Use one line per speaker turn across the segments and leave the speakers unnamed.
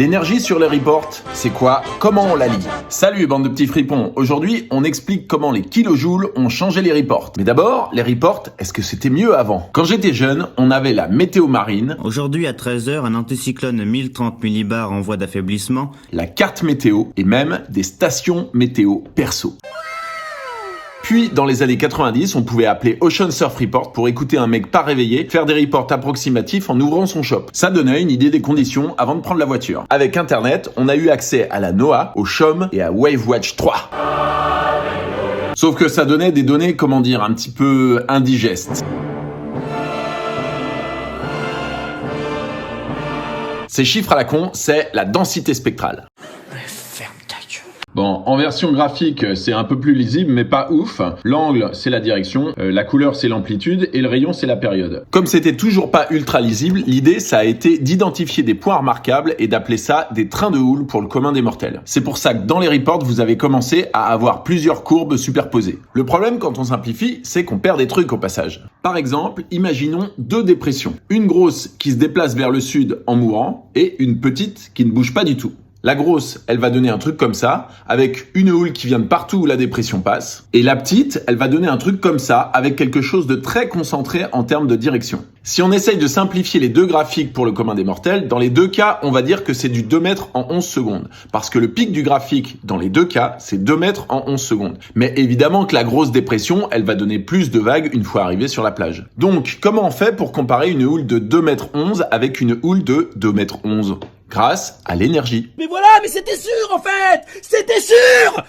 L'énergie sur les reports, c'est quoi? Comment on la lit? Salut bande de petits fripons, aujourd'hui on explique comment les kilojoules ont changé les reports. Mais d'abord, les reports, est-ce que c'était mieux avant? Quand j'étais jeune, on avait la météo marine.
Aujourd'hui à 13h, un anticyclone 1030 millibars en voie d'affaiblissement.
La carte météo et même des stations météo perso. Puis, dans les années 90, on pouvait appeler Ocean Surf Report pour écouter un mec pas réveillé faire des reports approximatifs en ouvrant son shop. Ça donnait une idée des conditions avant de prendre la voiture. Avec Internet, on a eu accès à la NOAA, au CHOM et à WaveWatch 3. Sauf que ça donnait des données, un petit peu indigestes. Ces chiffres à la con, c'est la densité spectrale. Bon, en version graphique, c'est un peu plus lisible, mais pas ouf. L'angle, c'est la direction, la couleur, c'est l'amplitude, et le rayon, c'est la période. Comme c'était toujours pas ultra lisible, l'idée, ça a été d'identifier des points remarquables et d'appeler ça des trains de houle pour le commun des mortels. C'est pour ça que dans les reports, vous avez commencé à avoir plusieurs courbes superposées. Le problème, quand on simplifie, c'est qu'on perd des trucs au passage. Par exemple, imaginons deux dépressions. Une grosse qui se déplace vers le sud en mourant, et une petite qui ne bouge pas du tout. La grosse, elle va donner un truc comme ça, avec une houle qui vient de partout où la dépression passe. Et la petite, elle va donner un truc comme ça, avec quelque chose de très concentré en termes de direction. Si on essaye de simplifier les deux graphiques pour le commun des mortels, dans les deux cas, on va dire que c'est du 2 mètres en 11 secondes. Parce que le pic du graphique, dans les deux cas, c'est 2 mètres en 11 secondes. Mais évidemment que la grosse dépression, elle va donner plus de vagues une fois arrivée sur la plage. Donc, comment on fait pour comparer une houle de 2 mètres 11 avec une houle de 2 mètres 11 ? Grâce à l'énergie.
Mais voilà, mais c'était sûr en fait! C'était sûr!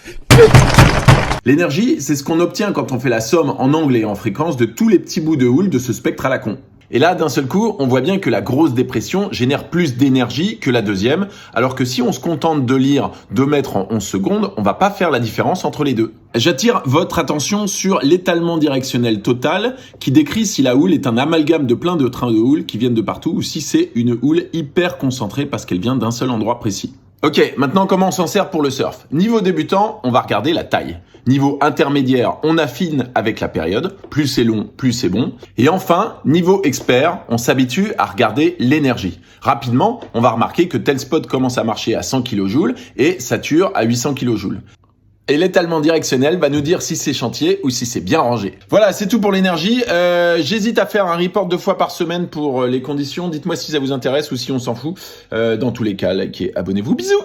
L'énergie, c'est ce qu'on obtient quand on fait la somme en angle et en fréquence de tous les petits bouts de houle de ce spectre à la con. Et là, d'un seul coup, on voit bien que la grosse dépression génère plus d'énergie que la deuxième, alors que si on se contente de lire 2 mètres en 11 secondes, on va pas faire la différence entre les deux. J'attire votre attention sur l'étalement directionnel total, qui décrit si la houle est un amalgame de plein de trains de houle qui viennent de partout, ou si c'est une houle hyper concentrée parce qu'elle vient d'un seul endroit précis. Ok, maintenant comment on s'en sert pour le surf? Niveau débutant, on va regarder la taille. Niveau intermédiaire, on affine avec la période. Plus c'est long, plus c'est bon. Et enfin, niveau expert, on s'habitue à regarder l'énergie. Rapidement, on va remarquer que tel spot commence à marcher à 100 kJ et sature à 800 kJ. Et l'étalement directionnel va nous dire si c'est chantier ou si c'est bien rangé. Voilà, c'est tout pour l'énergie. J'hésite à faire un report 2 fois par semaine pour les conditions. Dites-moi si ça vous intéresse ou si on s'en fout. Dans tous les cas, likez, abonnez-vous. Bisous!